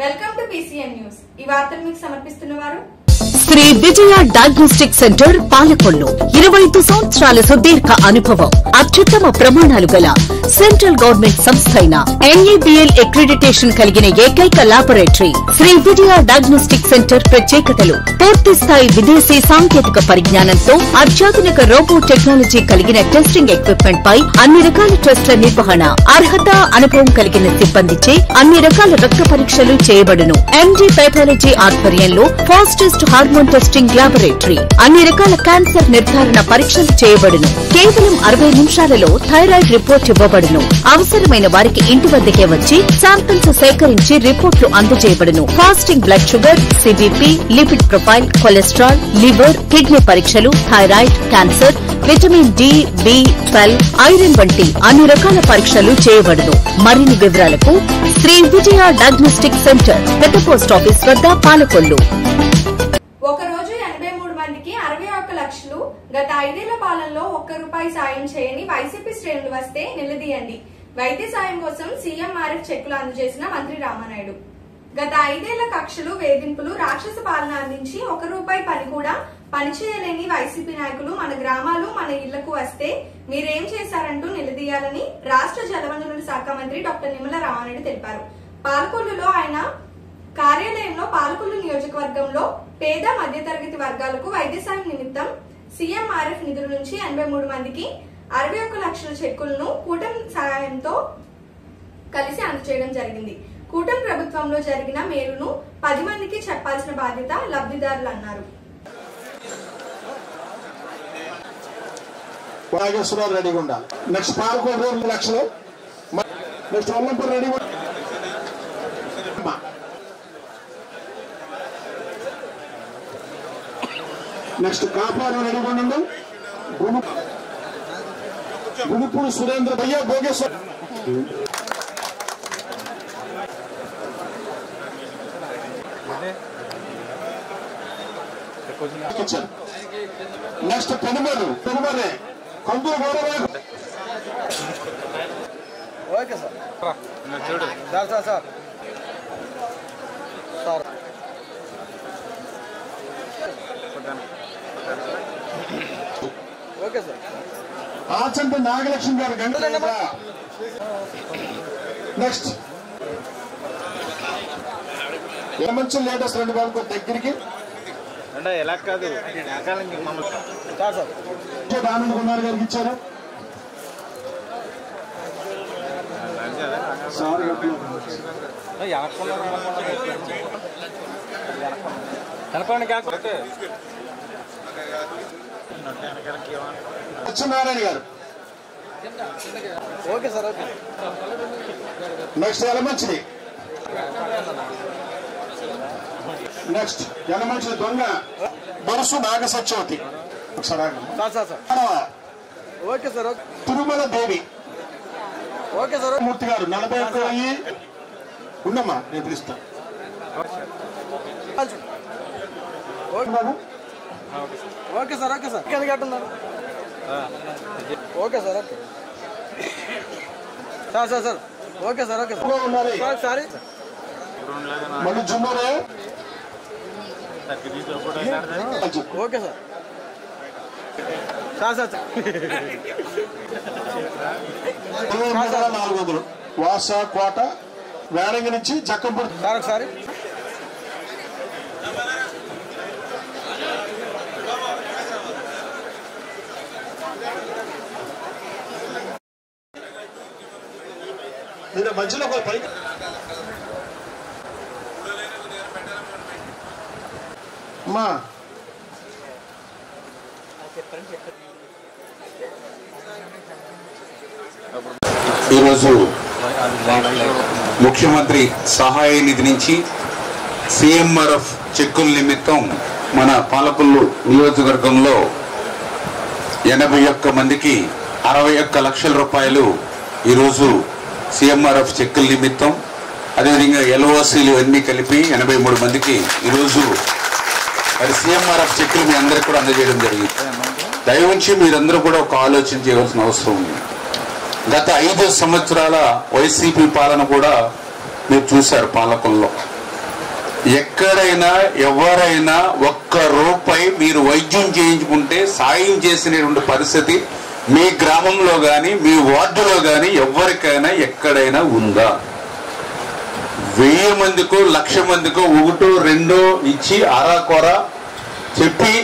Welcome to PCN news. ఈ వార్తలు మీకు సమర్పిస్తున్నవారు శ్రీ విజయ డయాగ్నోస్టిక్ సెంటర్ పాలకొల్లు. 25 సంవత్సరాల సుదీర్ఘ అనుభవం, అత్యుత్తమ ప్రమాణాలు గల సెంట్రల్ గవర్నమెంట్ సంస్థ అయిన NABL అక్రిడిటేషన్ కలిగిన ఏకైక laboratory. Shri Vijaya diagnostic centre ప్రత్యేకతలు: పూర్తి స్థాయి విదేశీ సాంకేతిక పరిజ్ఞానంతో అత్యాధునిక రోబో టెక్నాలజీ కలిగిన టెస్టింగ్ ఎక్విప్మెంట్ పై అన్ని రకాల టెస్టుల నిర్వహణ, అర్హత, అనుభవం కలిగిన సిబ్బందిచే అన్ని రకాల రక్త పరీక్షలు చేయబడును. MD పైథాలజీ ఆధ్వర్యంలో ఫాస్టెస్ట్ హార్మోన్ టెస్టింగ్ లాబొరేటరీ. అన్ని రకాల క్యాన్సర్ నిర్ధారణ పరీక్షలు చేయబడును. కేవలం 60 నిమిషాలలో థైరాయిడ్ రిపోర్ట్ ఇవ్వబడును. అవసరమైన వారికి ఇంటి వద్దకే వచ్చి శాంపిల్స్ సేకరించి రిపోర్టులు అందజేయబడును. Fasting blood sugar, CBP, lipid profile, cholesterol, liver, kidney పరీక్షలు, thyroid, cancer, vitamin D, B12, iron వంటి అన్ని రకాల పరీక్షలు చేయబడును. మరిన్ని వివరాలకు శ్రీ విజయ డయాగ్నోస్టిక్ సెంటర్, పెద్ద పోస్ట్ ఆఫీస్ వద్ద, పాలకొల్లు. ఒక రోజు 83 మందికి 61 లక్షలు. గత 5 ఏళ్ల పాలనలో ₹1 సాయం చేయని వైసీపీ శ్రేణులు వస్తే నిలదీయండి. వైద్య సాయం కోసం CMRF చెక్కులు అందజేసిన మంత్రి రామానాయుడు. గత 5 ఏళ్ల కక్షలు, వేధింపులు, రాక్షస పాలన అందించి ₹1 పని కూడా పనిచేయలేని వైసీపీ నాయకులు మన గ్రామాలు, మన ఇళ్లకు వస్తే మీరేం చేశారంటూ నిలదీయాలని రాష్ట్ర జలవనరుల శాఖ మంత్రి డాక్టర్ నిమ్మల రామానాయుడు తెలిపారు. పాలకొల్లులో ఆయన కార్యాలయంలో పాలకొల్లు నియోజకవర్గంలో పేద మధ్యతరగతి వర్గాలకు వైద్య సాయం నిమిత్తం CMRF నిధుల నుంచి 83 మందికి 61 లక్షల చెక్కులను కూటమి సహాయంతో కలిసి అందజేయడం జరిగింది. కూటమి ప్రభుత్వంలో జరిగిన మేలును 10 మందికి చెప్పాల్సిన బాధ్యత లబ్ధిదారులు అన్నారు. రెడీగా ఉండాలి. నెక్స్ట్ పాలకొల్లు 2 లక్షలు. Next వల్లంపూర్ ready. నెక్స్ట్ కాపాడు రెడీగా ఉండండి. గుణుపూడి సురేంద్ర భయ్య భోగేశ్వర్. నెక్స్ట్ పెనుమర్రే కొందరు గౌరవ. Okay sir. చూడు sir sir sir sir okay sir. Achanta Nagalakshmi garu గంట. నెక్స్ట్ మంచి లేటెస్ట్ 2 బాబు దగ్గరికి అంటే ఎలా కాదు ఆనంద్ కుమార్ గారికి ఇచ్చారు. Satyanarayana garu. Okay sir. Okay. Next Elamanchidi. Next Elamanchidi Donga Barusu Naga Satyavathi. Okay sir. Okay. Tirumala Devi. Okay sir. Murthy garu 41 ఉండమ్మా, నేను పిలుస్తా. Okay sir. Okay sir. కట్టున్నారు. Okay sir. Okay sir sir sir. Okay sir. Okay sir. Sorry మళ్ళీ జుమ్మరే. Okay sir. సార్ సార్ 400 వాస కోట వేరంగి నుంచి జక్కంపూడి. సార్ ఒకసారి. నేను మధ్యలో ఒక పైకి అమ్మా ఈరోజు ముఖ్యమంత్రి సహాయ నిధి నుంచి CMRF చెక్కుల నిమిత్తం మన పాలకొల్లు నియోజకవర్గంలో 81 మందికి 61 లక్షల రూపాయలు ఈరోజు CMRF చెక్కుల నిమిత్తం, అదేవిధంగా LOCలు అన్నీ కలిపి 83 మందికి ఈరోజు మరి CMRF చెక్కులు మీ అందరికీ కూడా అందజేయడం జరిగింది. దయవుంచి మీరందరూ కూడా ఒక ఆలోచన చేయవలసిన అవసరం ఉంది. గత 5 సంవత్సరాల వైసీపీ పాలన కూడా మీరు చూశారు. పాలకుల్లో ఎక్కడైనా ఎవరైనా ఒక్క రూపాయి మీరు వైద్యం చేయించుకుంటే సాయం చేసినటువంటి పరిస్థితి మీ గ్రామంలో కానీ మీ వార్డులో కానీ ఎవరికైనా ఎక్కడైనా ఉందా? 1000 మందికో 1,00,000 మందికో 1 2 ఇచ్చి అరాకొర చెప్పి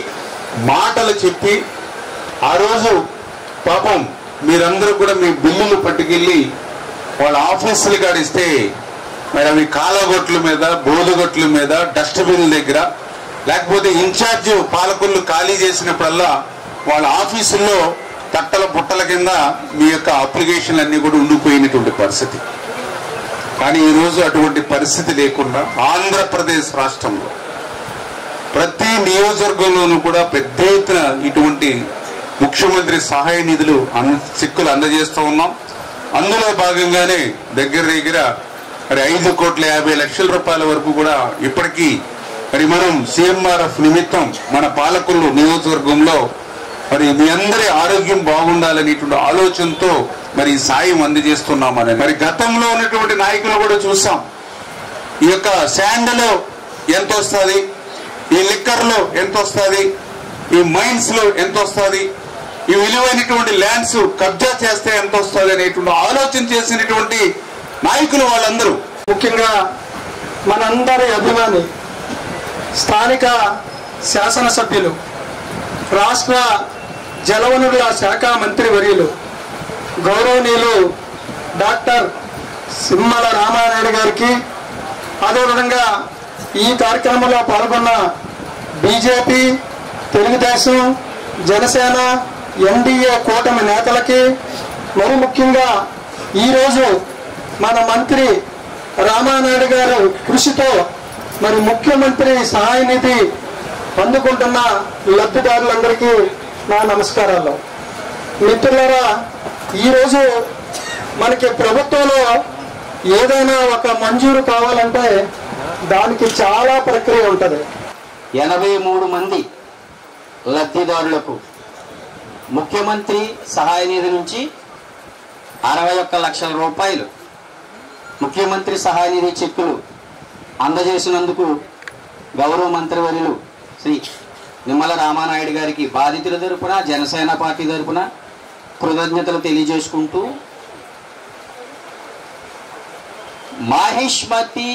మాటలు చెప్పి ఆ రోజు పాపం మీరందరూ కూడా మీ బిల్లులు పట్టుకెళ్ళి వాళ్ళ ఆఫీసులు కాడిస్తే మరి అవి కాలగొట్ల మీద బోధగొట్ల మీద డస్ట్బిన్ దగ్గర లేకపోతే ఇన్ఛార్జ్ పాలకులు ఖాళీ చేసినప్పుడల్లా వాళ్ళ ఆఫీసుల్లో తట్టల పుట్టల కింద మీ యొక్క అప్లికేషన్లు అన్ని కూడా ఉండిపోయినటువంటి పరిస్థితి. కానీ ఈరోజు అటువంటి పరిస్థితి లేకుండా ఆంధ్రప్రదేశ్ రాష్ట్రంలో ప్రతి నియోజకవర్గంలోనూ కూడా పెద్ద ఎత్తున ఇటువంటి ముఖ్యమంత్రి సహాయ నిధులు చెక్కులు అందజేస్తూ ఉన్నాం. అందులో భాగంగానే దగ్గర మరి 5,50,00,000 రూపాయల వరకు కూడా ఇప్పటికీ మరి మనం సిఎంఆర్ఎఫ్ నిమిత్తం మన పాలకులు నియోజకవర్గంలో మరి మీ అందరి ఆరోగ్యం బాగుండాలనేటువంటి ఆలోచనతో మరి సాయం అందజేస్తున్నామని మరి గతంలో ఉన్నటువంటి నాయకులు కూడా చూసాం. ఈ యొక్క శాండ్లో ఎంత వస్తుంది, ఈ లిక్కర్లో ఎంత వస్తుంది, ఈ మైన్స్ లో ఎంత వస్తుంది, ఈ విలువైనటువంటి ల్యాండ్స్ కబ్జా చేస్తే ఎంత వస్తుంది అనేటువంటి ఆలోచన చేసినటువంటి నాయకులు వాళ్ళందరూ. ముఖ్యంగా మనందరి అభిమాని స్థానిక శాసనసభ్యులు రాష్ట్ర జలవనరుల శాఖ మంత్రి వర్యులు గౌరవనీయులు డాక్టర్ సింహల రామానాయుడు గారికి, అదేవిధంగా ఈ కార్యక్రమంలో పాల్గొన్న బీజేపీ, తెలుగుదేశం, జనసేన, ఎన్డీఏ కూటమి నేతలకి, మరి ముఖ్యంగా ఈరోజు మన మంత్రి రామానాయుడు గారు కృషితో మరి ముఖ్యమంత్రి సహాయ నిధి అందుకుంటున్న లబ్ధిదారులందరికీ నా నమస్కారాలు. మిత్రులారా, ఈరోజు మనకి ప్రభుత్వంలో ఏదైనా ఒక మంజూరు కావాలంటే దానికి చాలా ప్రక్రియ ఉంటుంది. 83 మంది లబ్ధిదారులకు ముఖ్యమంత్రి సహాయ నిధి నుంచి 61 లక్షల రూపాయలు ముఖ్యమంత్రి సహాయ నిధి చెక్కులు అందజేసినందుకు గౌరవ మంత్రివర్యులు శ్రీ నిమ్మల రామానాయుడు గారికి బాధితుల తరపున, జనసేన పార్టీ తరపున కృతజ్ఞతలు తెలియజేసుకుంటూ, మాహిష్మతి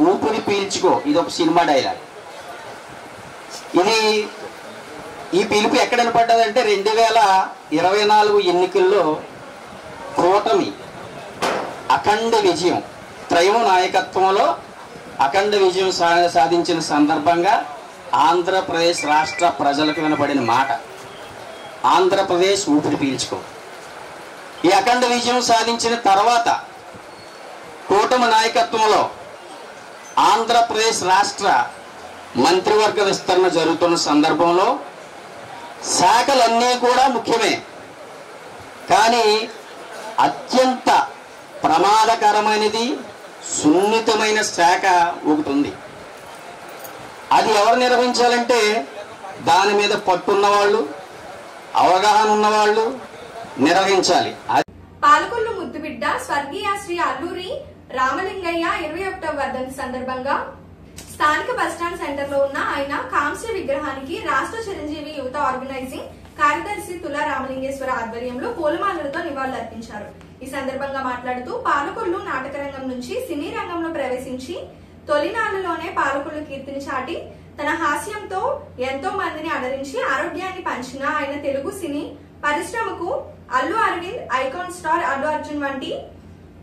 ఊపిరి పీల్చుకో ఇది ఒక సినిమా డైలాగ్. ఈ పిలుపు ఎక్కడ వినపడ్డదంటే 2024 ఎన్నికల్లో కూటమి అఖండ విజయం, త్రయం నాయకత్వంలో అఖండ విజయం సాధించిన సందర్భంగా ఆంధ్రప్రదేశ్ రాష్ట్ర ప్రజలకు వినపడిన మాట ఆంధ్రప్రదేశ్ ఊపిరి పీల్చుకో. ఈ అఖండ విజయం సాధించిన తర్వాత కూటమి నాయకత్వంలో ఆంధ్రప్రదేశ్ రాష్ట్ర మంత్రివర్గ విస్తరణ జరుగుతున్న సందర్భంలో శాఖలన్నీ కూడా ముఖ్యమే, కానీ అత్యంత ప్రమాదకరమైనది సున్నితమైన శాఖ ఒకటి ఉంది. అది ఎవరు నిర్వహించాలంటే దాని మీద పట్టున్న వాళ్ళు, అవగాహన ఉన్నవాళ్ళు నిర్వహించాలి. పాలకొల్లు ముద్దుబిడ్డ స్వర్గీయ శ్రీ అల్లూరి రామలింగయ్య 21వ వర్ధంతి సందర్భంగా స్థానిక బస్టాండ్ సెంటర్ లో ఉన్న ఆయన కాంస్య విగ్రహానికి రాష్ట్ర చిరంజీవి యువత ఆర్గనైజింగ్ కార్యదర్శి తులా రామలింగేశ్వర ఆధ్వర్యంలో పూలమాలలతో నివాళులర్పించారు. ఈ సందర్భంగా మాట్లాడుతూ పాలకొల్లు నాటక రంగం నుంచి సినీ రంగంలో ప్రవేశించి తొలినాళ్లలోనే పాలకొల్లు కీర్తిని చాటి తన హాస్యంతో ఎంతో మందిని అలరించి ఆరోగ్యాన్ని పంచిన ఆయన తెలుగు సినీ పరిశ్రమకు అల్లు అరవింద్, ఐకాన్ స్టార్ అల్లు అర్జున్ వంటి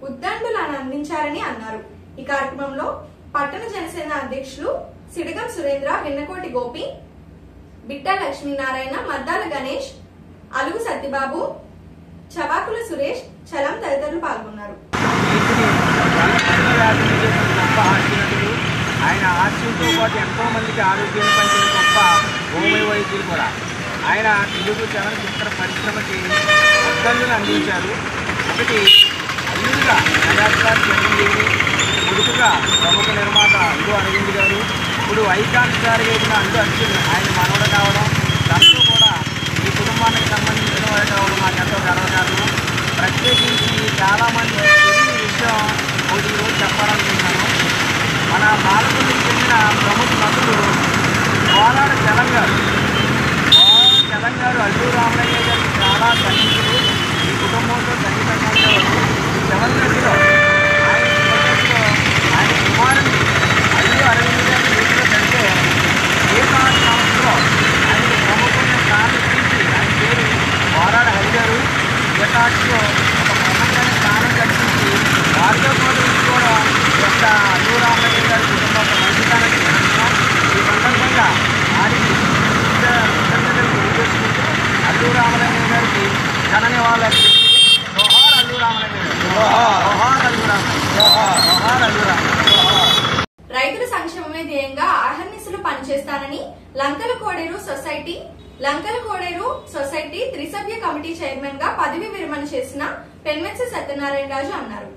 ఉద్దండులను అందించారని అన్నారు. ఈ కార్యక్రమంలో పట్టణ జనసేన అధ్యక్షులు సిడగం సురేంద్ర, విన్నకోటి గోపి, బిట్టా లక్ష్మీనారాయణ, మద్దాల గణేష్, అలుగు సత్యబాబు, చవాకుల సురేష్, చలం తదితరులు పాల్గొన్నారు. ఆయన హాస్యంతో పాటు ఎంతో మందికి ఆరోగ్యాన్ని పంచిన గొప్ప హోమియో వైద్యులు కూడా. ఆయన తెలుగు చలనచిత్ర పరిశ్రమకి ఉద్దండులు అందించారు. ఒకటి అల్లుడుగా మెగాస్టార్ చిరంజీవి, కొడుకుగా ప్రముఖ నిర్మాత అల్లు అరవింద్ గారు, ఇప్పుడు ఐకాన్ స్టార్ వేసిన అల్లు అర్జున్ ఆయన మనవడు కావడం, దాంతో కూడా ఈ కుటుంబానికి సంబంధించిన వారు కావడం మాకెంతో గర్వకారణం. ప్రత్యేకించి చాలామంది తెలియని విషయం ఒకటి ఈరోజు చెప్పాలనుకుంటున్నాను. మన పాలకొల్లుకు చెందిన కోలాడ తెలంగాణ అల్లు రామయ్య గారికి చాలా సన్నిహితులు. ఈ కుటుంబంతో సన్నిహితంగా ఉండేవారు. తెలంగాణలో ఆయన కుమారుని అల్లు అరవింద్ గారి చేతిలో కంటే ఏకాది సంవత్సరంలో ఆయనకు ప్రముఖమైన స్థానం ఇచ్చి ఆయన పేరు కోలాడ హరి గారు ఏకాదిలో ఒక ప్రముఖమైన స్థానం కల్పించి వారితో కూడా యొక్క అల్లు రామయ్య గారి కుటుంబం మంచితనాన్ని జరుగుతున్నాం. ఈ సందర్భంగా వారికి తెలియజేసుకుంటూ అల్లు రామయ్య గారికి ఘన నివాళులు జోహార్ అల్లు రామయ్య గారు, జోహార్ అల్లు రామయ్య, జోహార్ అల్లు రామయ్య. రైతుల సంక్షేమమే ధ్యేయంగా అహర్నిశలు పనిచేస్తానని లంకల కోడేరు సొసైటీ త్రిసభ్య కమిటీ చైర్మన్ గా పదవి విరమణ చేసిన పెన్మెత్స సత్యనారాయణ రాజు అన్నారు.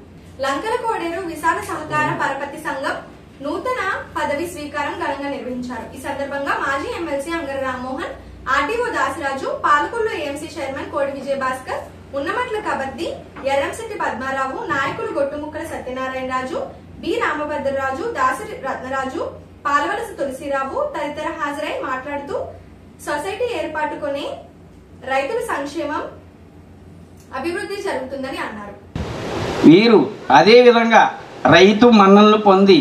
లంకల కోడేరు విశాల సహకార పరపతి సంఘం నూతన పదవి స్వీకారం ఘనంగా నిర్వహించారు. ఈ సందర్భంగా మాజీ MLC Angara Rammohan, RDO Dasaraju, Palakollu AMC chairman కోడి విజయభాస్కర్, ఉన్నమట్ల కబద్ది, ఎర్రంశెట్టి పద్మారావు, నాయకులు గొట్టుముక్కల సత్యనారాయణ రాజు, బి రామభద్రరాజు, దాసరి రత్నరాజు, పాలవలస తులసిరావు తదితర హాజరై మాట్లాడుతూ సొసైటీ ఏర్పాటుకునే రైతుల సంక్షేమం అభివృద్ధి జరుగుతుందని అన్నారు. వీరు అదే విధంగా రైతు మన్ననలు పొంది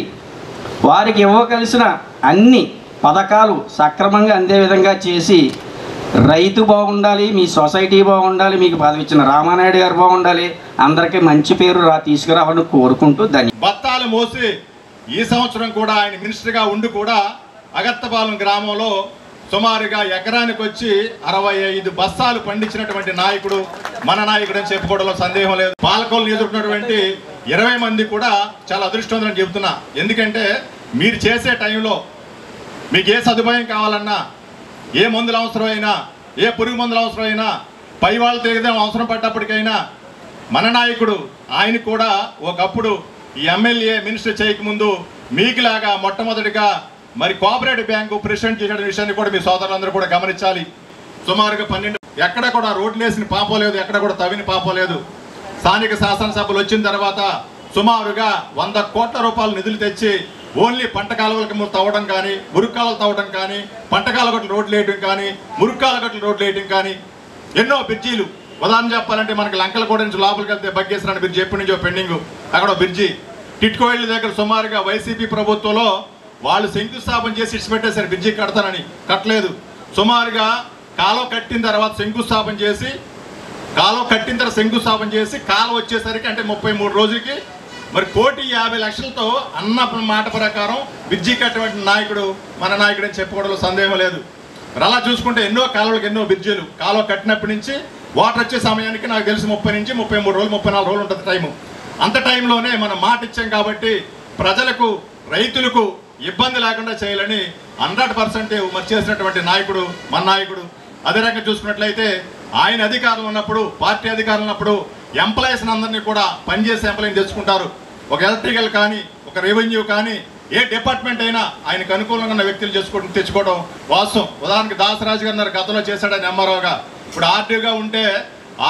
వారికి ఇవ్వవలసిన అన్ని పథకాలు సక్రమంగా అందే విధంగా చేసి రైతు బాగుండాలి, మీ సొసైటీ బాగుండాలి, మీకు పదవి ఇచ్చిన రామానాయుడు గారు బాగుండాలి, అందరికీ మంచి పేరు తీసుకురావాలని కోరుకుంటూ బత్తాలు మోసి ఈ సంవత్సరం కూడా ఆయన మినిస్టర్గా ఉండి కూడా అగత్తపాలెం గ్రామంలో సుమారుగా ఎకరానికి వచ్చి 65 బస్తాలు పండించినటువంటి నాయకుడు మన నాయకుడు అని చెప్పుకోవడంలో సందేహం లేదు. పాలకొల్లు ఎదుర్కొన్నటువంటి 20 మంది కూడా చాలా అదృష్టవంతులని చెబుతున్నా. ఎందుకంటే మీరు చేసే టైంలో మీకు ఏ సదుపాయం కావాలన్నా, ఏ మందులు అవసరమైనా, ఏ పురుగు మందులు అవసరమైనా, పై వాళ్ళు తిరిగితే అవసరం పడ్డప్పటికైనా మన నాయకుడు ఆయన కూడా ఒకప్పుడు ఈ ఎమ్మెల్యే మినిస్టర్ చేయకముందు మీకులాగా మొట్టమొదటిగా మరి కోఆపరేటివ్ బ్యాంకు ప్రెసిడెంట్ చేసిన విషయాన్ని కూడా మీ సోదరులందరూ కూడా గమనించాలి. సుమారుగా 12 ఎక్కడ కూడా రోడ్లు వేసిన పాపం లేదు, ఎక్కడ కూడా తవ్విన పాపం లేదు. స్థానిక శాసనసభలు వచ్చిన తర్వాత సుమారుగా 100 కోట్ల రూపాయల నిధులు తెచ్చి ఓన్లీ పంట కాలువలకు తవ్వడం కానీ, మురుక్కాలు తవ్వడం కానీ, పంట కాలువగట్ల రోడ్లు వేయడం కానీ, మురుక్కాలగట్ల రోడ్లు వేయడం కానీ, ఎన్నో బ్రిడ్జీలు. ఉదాహరణ చెప్పాలంటే మనకి లంకలకోట నుంచి లోపలికి వెళ్తే బగ్గేశ్వరాన్ని బ్రిడ్జి ఎప్పటి నుంచో పెండింగ్, అక్కడ బ్రిడ్జి. టిట్కోయిల్ దగ్గర సుమారుగా వైసీపీ ప్రభుత్వంలో వాళ్ళు శంకుస్థాపన చేసి ఇచ్చిపెట్టేశారు బ్రిడ్జి కడతానని, కట్టలేదు. సుమారుగా కాలువ కట్టిన తర్వాత శంకుస్థాపన చేసి కాలువ వచ్చేసరికి అంటే 33 రోజులకి మరి 1,50,00,000తో అన్న మాట ప్రకారం బ్రిడ్జి కట్టినటువంటి నాయకుడు మన నాయకుడు అని చెప్పుకోవడంలో సందేహం లేదు. అలా చూసుకుంటే ఎన్నో కాలువలకు ఎన్నో బ్రిడ్జిలు కాలువ కట్టినప్పటి నుంచి వాటర్ వచ్చే సమయానికి నాకు తెలిసి 30 నుంచి 33 రోజులు 34 రోజులు ఉంటుంది టైము. అంత టైంలోనే మనం మాట ఇచ్చాం కాబట్టి ప్రజలకు రైతులకు ఇబ్బంది లేకుండా చేయాలని 100% మరి చేసినటువంటి నాయకుడు మన నాయకుడు. అదే రకంగా చూసుకున్నట్లయితే ఆయన అధికారులు ఉన్నప్పుడు, పార్టీ అధికారులు ఉన్నప్పుడు ఎంప్లాయీస్ అందరినీ కూడా పనిచేసే ఎంప్లాయీని తెచ్చుకుంటారు. ఒక ఎలక్ట్రికల్ కానీ, ఒక రెవెన్యూ కానీ, ఏ డిపార్ట్మెంట్ అయినా ఆయనకు అనుకూలంగా ఉన్న వ్యక్తులు తెచ్చుకోవడం వాస్తవం. ఉదాహరణకి దాసరాజు గారు గతంలో చేశాడని ఎంఆర్ఓగా, ఇప్పుడు ఆర్టీగా ఉంటే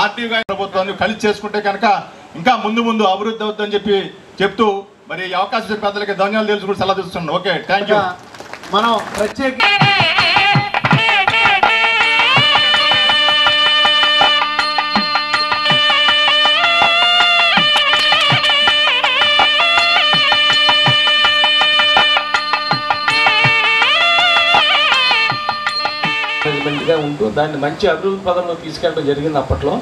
ఆర్టీగా ప్రభుత్వాన్ని కలిసి చేసుకుంటే కనుక ఇంకా ముందు అభివృద్ధి అవుతుందని చెప్తూ మరి ఈ అవకాశం పెద్దలకి ధన్యవాదాలు తెలుసుకుంటూ సలహా తీసుకున్నాను. Okay, thank you. మనం ప్రత్యేక ఉంటూ దాన్ని మంచి అభివృద్ధి పదంలో తీసుకెళ్ళడం జరిగింది అప్పట్లో.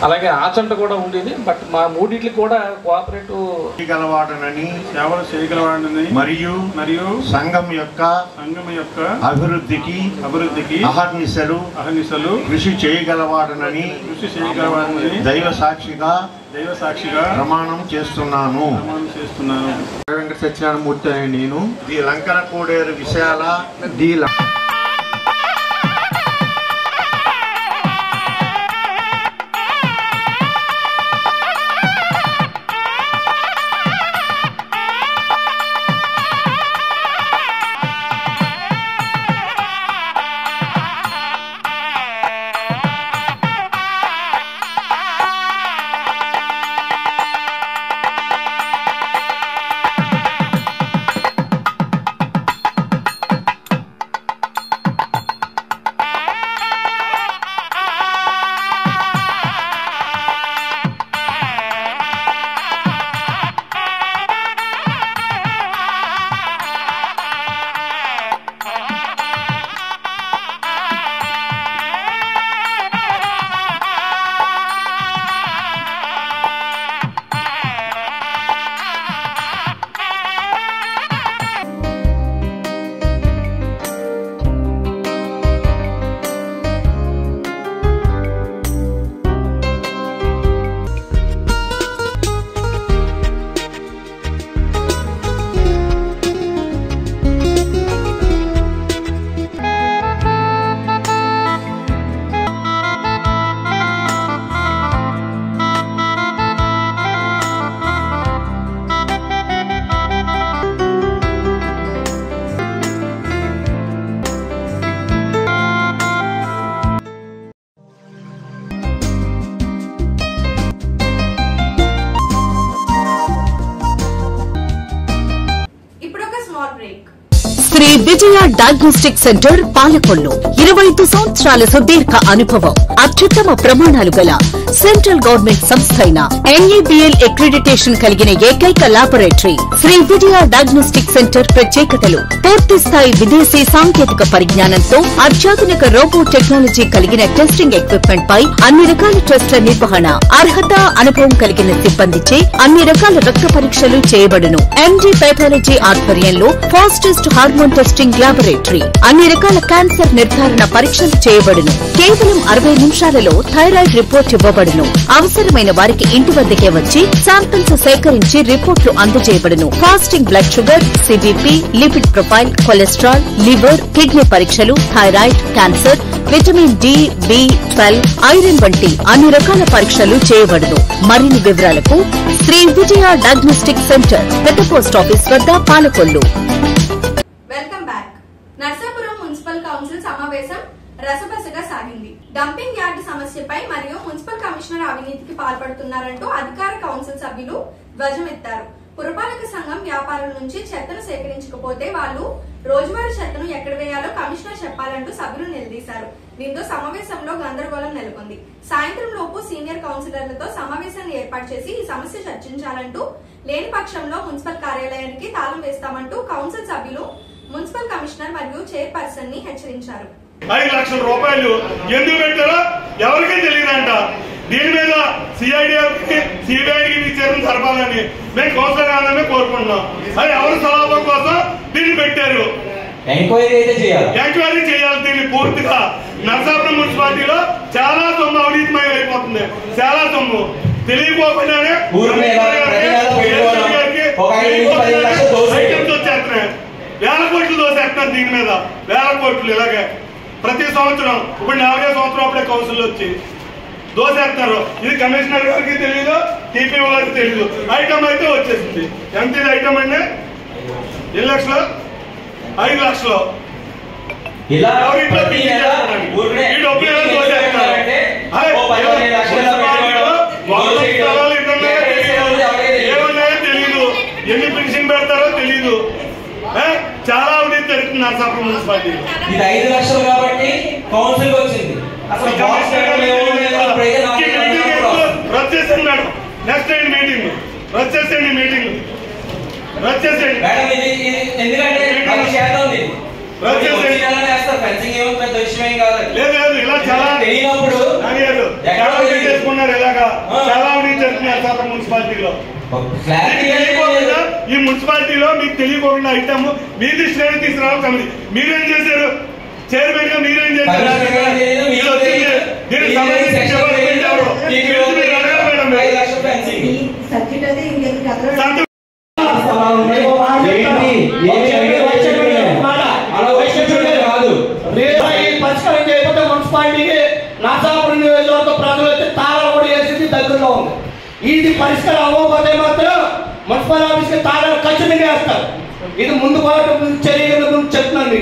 అలాగే ఆచంట కూడా ఉండేది. బట్ మా మూడింటికి కూడా కోఆపరేటివ్ చేయగలవాడనని, సేవలు చేయగలవాడనని మరియు సంఘం యొక్క అభివృద్ధికి అహర్నిశలు కృషి చేయగలవాడనని దైవ సాక్షిగా ప్రమాణం చేస్తున్నాను. వెంకట సత్యనారాయణమూర్తి అనే నేను ది లంకల కోడేరు విశాల small break. Sri Vijaya diagnostic centre Palakollu 25 సంవత్సరాల సుదీర్ఘ అనుభవం, అత్యుత్తమ ప్రమాణాలు గల సెంట్రల్ గవర్నమెంట్ సంస్థ అయిన NABL అక్రిడిటేషన్ కలిగిన ఏకైక laboratory Shri Vijaya diagnostic centre. ప్రత్యేకతలు: పూర్తి స్థాయి విదేశీ సాంకేతిక పరిజ్ఞానంతో అత్యాధునిక రోబో టెక్నాలజీ కలిగిన టెస్టింగ్ ఎక్విప్మెంట్ పై అన్ని రకాల టెస్టుల నిర్వహణ, అర్హత, అనుభవం కలిగిన సిబ్బందిచే అన్ని రకాల రక్త పరీక్షలు చేయబడును. MD పెథాలజీ ఆధ్వర్యంలో ఫాస్టెస్ట్ హార్మోన్ టెస్టింగ్ ల్యాబొరేటరీ, అన్ని రకాల క్యాన్సర్ నిర్ధారణ పరీక్షలు చేయబడును. కేవలం 60 నిమిషాలలో థైరాయిడ్ రిపోర్ట్ ఇవ్వబడును. అవసరమైన వారికి ఇంటి వద్దకే వచ్చి శాంపిల్స్ సేకరించి రిపోర్టులు అందజేయబడును. Fasting blood sugar, CBP, lipid profile, cholesterol, liver, kidney పరీక్షలు, thyroid, cancer, vitamin D, B12, iron వంటి అన్ని రకాల పరీక్షలు చేయబడును. మరిన్ని వివరాలకు శ్రీ విజయ డయాగ్నోస్టిక్ సెంటర్, పెద్ద పోస్ట్ ఆఫీస్ వద్ద, Palakollu. Welcome back. Narsapuram municipal council సమావేశం రసబసగా సాగింది. డంపింగ్ యార్డు సమస్యపై మరియు మున్సిపల్ కమిషనర్ అవినీతికి పాల్పడుతున్నారంటూ అధికార కౌన్సిల్ సభ్యులు ధ్వజమెత్తారు. పురపాలక సంఘం వ్యాపారుల నుంచి చెత్తను సేకరించకపోతే వాళ్లు రోజువారీ చెత్తను ఎక్కడ వేయాలో కమిషనర్ చెప్పాలంటూ సభ్యులు నిలదీశారు. దీంతో సమావేశంలో గందరగోళం నెలకొంది. సాయంత్రం లోపు సీనియర్ కౌన్సిలర్లతో సమావేశాన్ని ఏర్పాటు చేసి ఈ సమస్య చర్చించాలంటూ, లేని పక్షంలో మున్సిపల్ కార్యాలయానికి తాళం వేస్తామంటూ కౌన్సిల్ సభ్యులు మున్సిపల్ కమిషనర్ మరియు చైర్పర్సన్ ని హెచ్చరించారు. 5 లక్షల రూపాయలు ఎందుకు పెట్టారో ఎవరికీ తెలియదంట. దీని మీద CIDకి, CBIకి విచారణ జరపాలని మేము కౌన్సిలర్గానే కోరుకుంటున్నాం. అది ఎవరి సలాభం కోసం దీన్ని పెట్టారు. ఎంక్వైరీ చేయాలి. దీన్ని పూర్తిగా నర్సాపురం మున్సిపాలిటీలో చాలా సొమ్ము అవినీతిమయం అయిపోతుంది. చాలా సొమ్ము తెలియకపోకుండానే ఐటమ్స్ వచ్చేస్తున్నాయి. 1000 కోట్లు దోసేస్తున్నారు. దీని మీద 1000 కోట్లు ఇలాగే ప్రతి సంవత్సరం. ఇప్పుడు 40 సంవత్సరం అప్పుడే కౌన్సిల్ వచ్చి దోసేస్తున్నారు. ఇది కమిషనర్ గారికి తెలియదు, TPO గారికి తెలియదు. ఐటమ్ అయితే వచ్చేసింది. ఎంత ఇది ఐటమ్ అండి? 2 లక్షలు, 5 లక్షలు. ఈ డబ్బులు ఎలా దోసేస్తున్నారు? ఏమన్నాయో తెలీదు, ఎన్ని పెన్షన్ పెడతారో తెలీదు. చాలా అవినీతి జరుగుతుంది నర్సాపురం మున్సిపాలిటీ. ఇది 5 లక్షలు కాబట్టి కౌన్సిల్ వచ్చింది. అసలు రద్దు చేసేయండి మేడం. నెక్స్ట్ అయ్యింది మీటింగ్ రద్దు చేసేయండి. మీటింగ్ రద్దు చేసేయండి. లేదు ఇలా చాలా చేసుకున్నారు. ఇలాగా చాలా అవినీతి జరుగుతుంది నర్సాపురం మున్సిపాలిటీలో. ఈ మున్సిపాలిటీలో మీకు తెలియకుండా ఐటమ్ మీ దృష్టిలో తీసుకురావాలి కమిటీ. మీరేం చేశారు? చైర్మన్ గా మీరేం చేశారు? పరిష్కారం చేయకపోతే మున్సిపాలిటీకి నర్సాపురం నియోజకవర్గ ప్రజలు అయితే తాళాలు కూడా వేసి దగ్గరలో ఉంది. ఇది పరిష్కారం అవ్వకపోతే మాత్రం మున్సిపల్ ఆఫీస్ కి తాళాలు ఖచ్చితంగా వేస్తారు. ఇది ముందు చర్యల గురించి చెప్తున్నాను.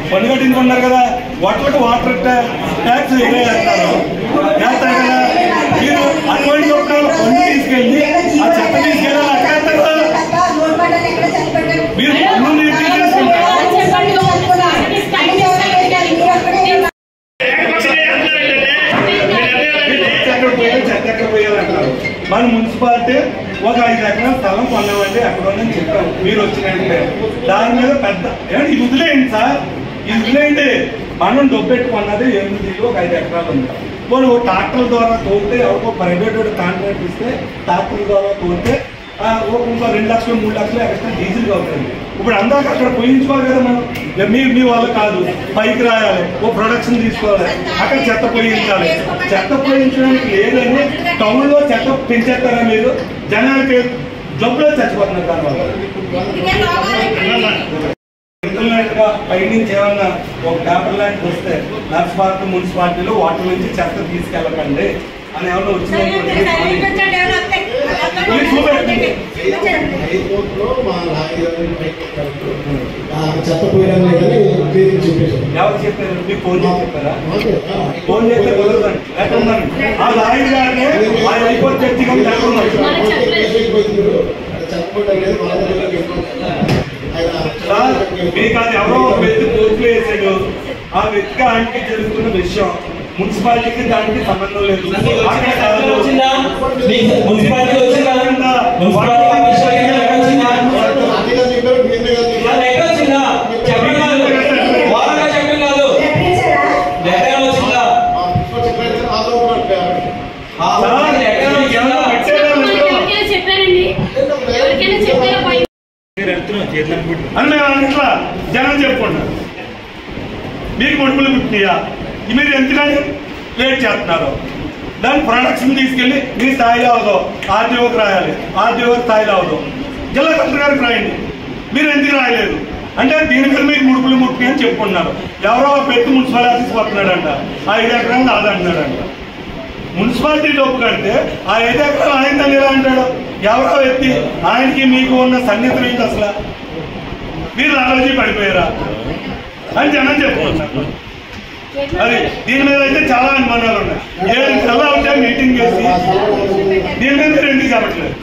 పన్ను కట్టించుకుంటున్నారు కదా, వాటర్కి వాటర్ ట్యాక్స్ వేస్తారు కదా. మీరు అటువంటి పన్ను తీసుకెళ్ళి ఆ చెత్త తీసుకెళ్ళాలి. అక్కడ మీరు పన్ను తీసుకుంటారు. మన మున్సిపాలిటీ ఒక 5 ఎకరాల స్థలం కొన్నామండి అక్కడ ఉందని చెప్పాము. మీరు వచ్చినట్టే దాని మీద పెద్ద ఇది వదిలేయండి సార్, ఇది వదిలేయండి. మనం డబ్బెట్టుకున్నది 8 ఒక 5 ఎకరాలు ఉంది. మనం ట్రాక్టర్ ద్వారా తోలితే ఎవరికో ప్రైవేట్ కాంట్రాక్ట్ ఇస్తే ట్రాక్టర్ ద్వారా తోలితే ఇంకో 2 లక్షలు 3 లక్షలు ఎక్స్ట్రా డీజిల్ అవుతుంది. ఇప్పుడు అందాక అక్కడ పోయించుకోవాలి కదా మనం. మీ వాళ్ళు కాదు, పైకి రాయాలి, ఓ ప్రొడక్షన్ తీసుకోవాలి, అక్కడ చెత్త పోయించాలి. చెత్త పోయించడానికి లేదని టౌన్లో చెత్త పెంచేస్తారా మీరు? జనాలకి జబ్బులో చచ్చిపోతున్నారు. దానివల్ల ఇంటర్నెట్గా పైనుంచి ఏమన్నా ఒక పేపర్ లాంటిది వస్తే నర్సాపురం మున్సిపాలిటీలో వాటర్ నుంచి చెత్త తీసుకెళ్ళకండి అని ఏమన్నా వచ్చింది. చెత్త పోయడం లేదని ఎవరు చెప్పారు? మీకు ఫోన్ చేసి చెప్పారా? ఫోన్ చేస్తే కుదరదండి. ఎక్కడున్నాను ఆ లాయర్ గారిని ఆయన అయిపోతే చర్చిగా ఎక్కడున్నారు? మీకు అది ఎవరో ఒక వ్యక్తి కోర్టులో వేసాడు, ఆ వ్యక్తికి ఆయనకి జరుగుతున్న విషయం మున్సిపాలిటీకి దానికి సంబంధం లేదు. అని మేము ఇట్లా జనం చెప్పుకుంటాం, మీకు ముడుపులు పుట్టినాయా, మీరు ఎందుకని లేట్ చేస్తున్నారు, దాని ప్రొడక్షన్ తీసుకెళ్ళి మీ స్థాయిలో అవదో ఆర్డీఓకి రాయాలి, ఆర్డీఓ స్థాయిలో అవదో జిల్లా కలెక్టర్ గారికి రాయండి, మీరు ఎందుకు రాయలేదు అంటే దీనికన్నా మీకు ముడుపులు ముట్టినాయి అని చెప్పుకుంటున్నారు. ఎవరో పెట్టి మున్సిపల్ ఆఫీస్కి వస్తున్నాడంట, 5 ఎకరాలు నాదంటున్నాడంట. మున్సిపాలిటీ డబ్బు కడితే ఆ 5 ఎకరాలు ఆయనదని ఎలా అంటాడు? ఎవరో వ్యక్తి ఆయనకి మీకు ఉన్న సన్నిహితం ఏంటి అసలు? మీరు రాజీ పడిపోయారా అని జనం చెప్పుకుంటున్నారు. అది దీని మీద అయితే చాలా అనుమానాలు ఉన్నాయి. 7 కల్లా ఉంటే మీటింగ్ చేసి దీని మీద మీరు ఎందుకు చెప్పట్లేదు?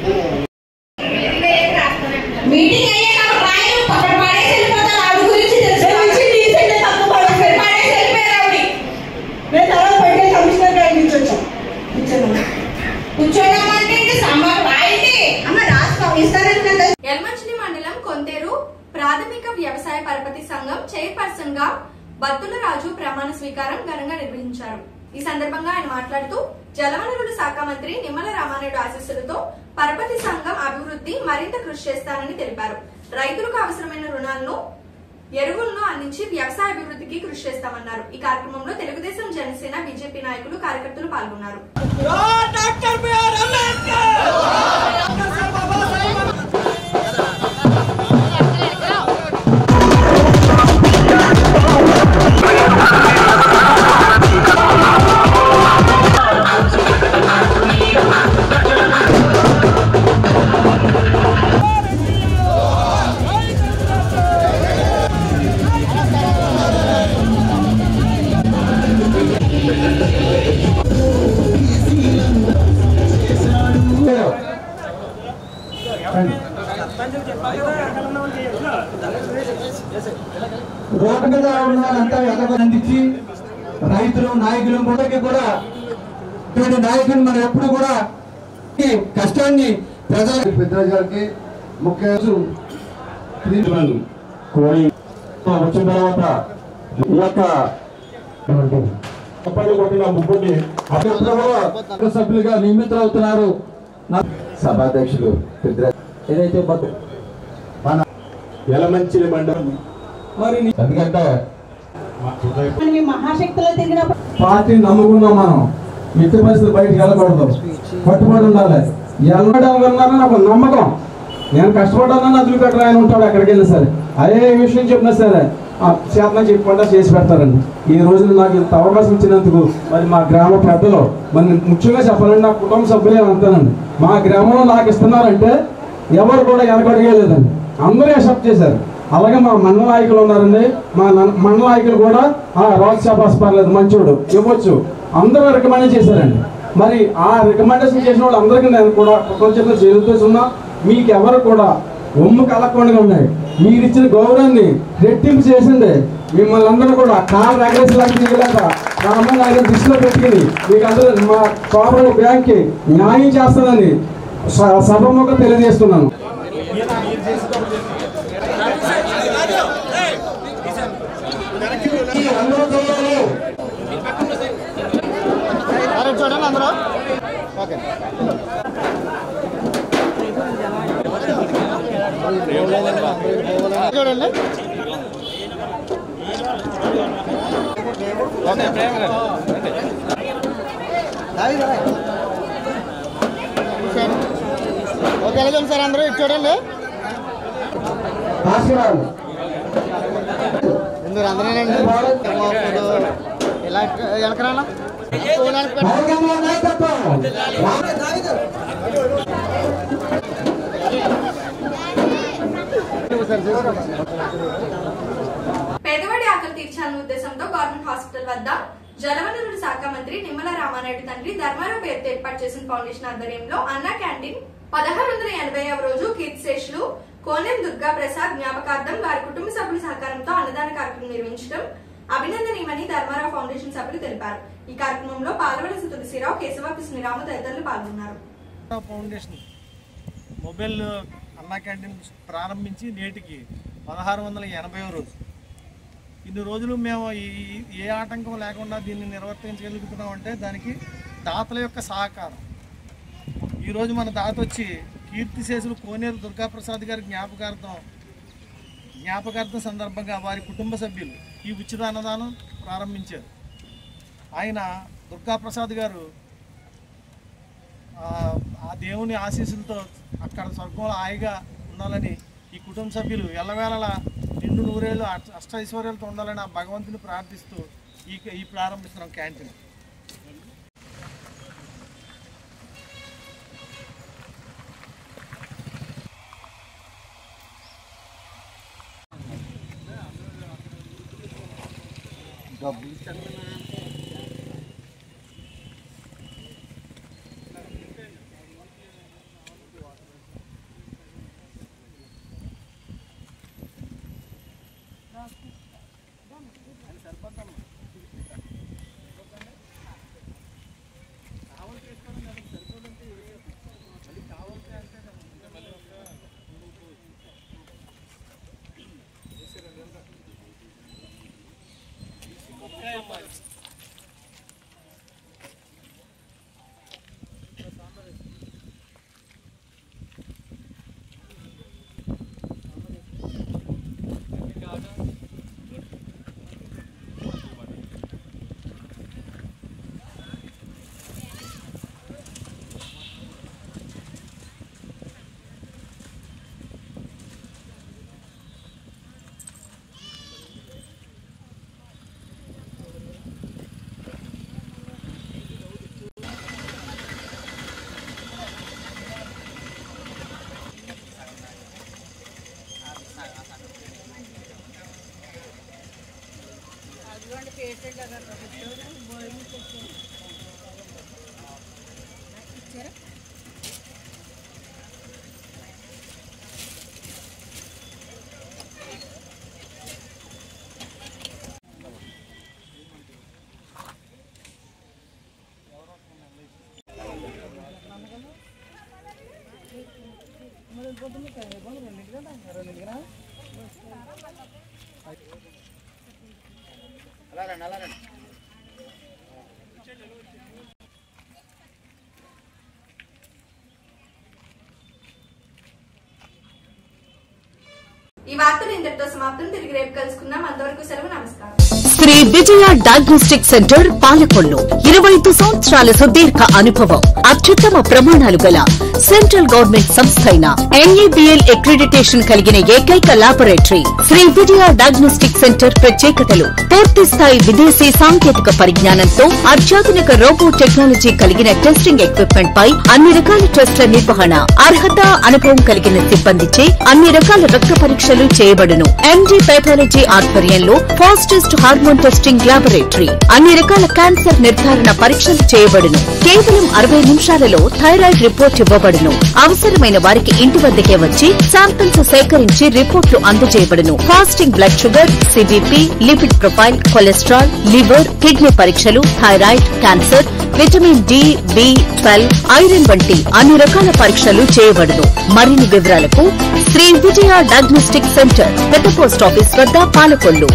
యల్మంచిలి మండలం కొంతేరు ప్రాథమిక వ్యవసాయ పరపతి సంఘం చైర్పర్సన్ గా బత్తుల రాజు ప్రమాణ స్వీకారం ఘనంగా నిర్వహించారు. ఈ సందర్భంగా ఆయన మాట్లాడుతూ జలవనరుల శాఖ మంత్రి నిమ్మల రామానాయుడు ఆశీస్సులతో పరపతి సంఘం అభివృద్ధి మరింత కృషి చేస్తానని తెలిపారు. రైతులకు అవసరమైన రుణాలను ఎరువులను అందించి వ్యవసాయ అభివృద్ధికి కృషి చేస్తామన్నారు. ఈ కార్యక్రమంలో తెలుగుదేశం, జనసేన, బీజేపీ నాయకులు, కార్యకర్తలు పాల్గొన్నారు. రోడ్డు మీద ఉన్నదంతా అందించి రైతులు నాయకులు కూడా ఇటువంటి నాయకులు మనం ఎప్పుడు కూడా కష్టాన్ని ప్రజలకి ముఖ్య వచ్చిన తర్వాత ఈ యొక్క కొట్టిన ముగ్గురిని సభ్యులుగా నియమితులవుతున్నారు. సభాధ్యక్షులు ఏదైతే మన యలమంచిలి మండలం ఎందుకంటే మహాశక్తులు తిరిగిన పార్టీని నమ్ముకున్నాం. మనం మిత్ర పరిస్థితులు బయటకు వెళ్ళకూడదు, కట్టుబడి ఉండాలి. వెళ్ళడం వల్ల నాకు నమ్మకం, నేను కష్టపడ్డానని నదులు పెట్టరు ఆయన ఉంటాడు అక్కడికి వెళ్ళి సరే అదే విషయం చెప్పినా సరే చేతన చెప్పకుండా చేసి పెడతారండి. ఈ రోజున నాకు ఇంత అవకాశం ఇచ్చినందుకు మరి మా గ్రామ పెద్దలు మరి ముఖ్యంగా చెప్పాలండి, నా కుటుంబ సభ్యులే అంతానండి. మా గ్రామంలో నాకు ఇస్తున్నారంటే ఎవరు కూడా వెనకడిగేలేదండి, అందరూ యాక్సెప్ట్ చేశారు. అలాగే మా మండల నాయకులు ఉన్నారండి, మా మండల నాయకులు కూడా రాజు శాబాస్ పర్లేదు మంచోడు ఇవ్వచ్చు అందరూ రికమెండ్ చేశారండి. మరి ఆ రికమెండేషన్ చేసిన వాళ్ళు అందరికీ నేను కూడా కృతజ్ఞతలు చేస్తున్నా. మీకు ఎవరు కూడా ఒమ్ము కలగకుండా ఉన్నాయి, మీరు ఇచ్చిన గౌరవాన్ని రెట్టింపు చేసింది. మిమ్మల్ని అందరూ కూడా కాలు ఎగరేసేలాగా తీయలేక రామన్న దృష్టిలో పెట్టుకుని మీకు అందరూ మా కోఆపరేటివ్ బ్యాంక్కి న్యాయం చేస్తానని సభముగా తెలియజేస్తున్నాను. చూడండి అందరూ ఓకే చూడండి ఓకే వెళ్ళండి సార్ అందరూ ఇటు చూడండి మీరు అందరేనండి ఇలా వెనకరానా పేదవాడి ఆకలి తీర్చాలనే ఉద్దేశంతో గవర్నమెంట్ హాస్పిటల్ వద్ద జలవనరుల శాఖ మంత్రి నిమ్మల రామానాయుడు తండ్రి ధర్మారావు పేరుతో ఏర్పాటు చేసిన ఫౌండేషన్ ఆధ్వర్యంలో అన్నా క్యాంటీన్ 1680వ రోజు కీర్తిశేషులు కోనెం దుర్గా ప్రసాద్ జ్ఞాపకార్థం వారి కుటుంబ సభ్యుల సహకారంతో అన్నదాన కార్యక్రమం నిర్వహించడం అభినందనీయమని ధర్మారావు ఫౌండేషన్ సభ్యులు తెలిపారు. ఈ కార్యక్రమంలో పాల్వలసి తులసిరావు, కేశవ కృష్ణరాము తదితరులు పాల్గొన్నారు. ఫౌండేషన్ మొబైల్ అన్నా క్యాంటీన్ ప్రారంభించి నేటికి 1680వ రోజు. ఇన్ని రోజులు మేము ఏ ఆటంకం లేకుండా దీన్ని నిర్వర్తించగలుగుతున్నామంటే దానికి దాతల యొక్క సహకారం. ఈరోజు మన దాత వచ్చి కీర్తిశేషులు కోనేరు దుర్గాప్రసాద్ గారి జ్ఞాపకార్థం సందర్భంగా వారి కుటుంబ సభ్యులు ఈ ఉచిత అన్నదానం ప్రారంభించారు. ఆయన దుర్గాప్రసాద్ గారు ఆ దేవుని ఆశీస్సులతో అక్కడ స్వర్గంలో హాయిగా ఉండాలని ఈ కుటుంబ సభ్యులు ఎల్లవేళలా నిండు నూరేళ్ళు అష్టైశ్వర్యాలతో ఉండాలని ఆ భగవంతుని ప్రార్థిస్తూ ఈ ప్రారంభిస్తున్నాం క్యాంటీన్. ఈ వార్తలు ఇంతటితో సమాప్తం. తిరిగి రేపు కలుసుకుందాం. అంతవరకు సెలవు. నమస్కారం. శ్రీ విజయ డయాగ్నోస్టిక్ సెంటర్ పాలకొల్లు 25 సంవత్సరాల సుదీర్ఘ అనుభవం, అత్యుత్తమ ప్రమాణాలు గల సెంట్రల్ గవర్నమెంట్ సంస్థ అయిన ఎన్ఏబిఎల్ అక్రిడిటేషన్ కలిగిన ఏకైక laboratory Shri Vijaya diagnostic centre ప్రత్యేకతలు పూర్తి స్థాయి విదేశీ సాంకేతిక పరిజ్ఞానంతో అత్యాధునిక రోబో టెక్నాలజీ కలిగిన టెస్టింగ్ ఎక్విప్మెంట్ పై అన్ని రకాల టెస్టుల నిర్వహణ, అర్హత, అనుభవం కలిగిన సిబ్బందిచే అన్ని రకాల రక్త పరీక్షలు చేయబడును. ఎండి పెథాలజీ ఆధ్వర్యంలో ఫాస్టెస్ట్ హార్మోన్ టెస్టింగ్ లాబొరేటరీ, అన్ని రకాల క్యాన్సర్ నిర్ధారణ పరీక్షలు చేయబడును. కేవలం 60 నిమిషాలలో థైరాయిడ్ రిపోర్ట్ ఇవ్వబడును. అవసరమైన వారికి ఇంటి వద్దకే వచ్చి శాంపిల్స్ సేకరించి రిపోర్టులు అందజేయబడును. Fasting blood sugar, CBP, lipid profile, cholesterol, liver, kidney పరీక్షలు, థైరాయిడ్, క్యాన్సర్, విటమిన్ డి, బి12, ఐరన్ వంటి అన్ని రకాల పరీక్షలు చేయబడును. మరిన్ని వివరాలకు శ్రీ విజయ డయాగ్నోస్టిక్ సెంటర్, పెద్ద పోస్ట్ ఆఫీస్ వద్ద, పాలకొల్లు.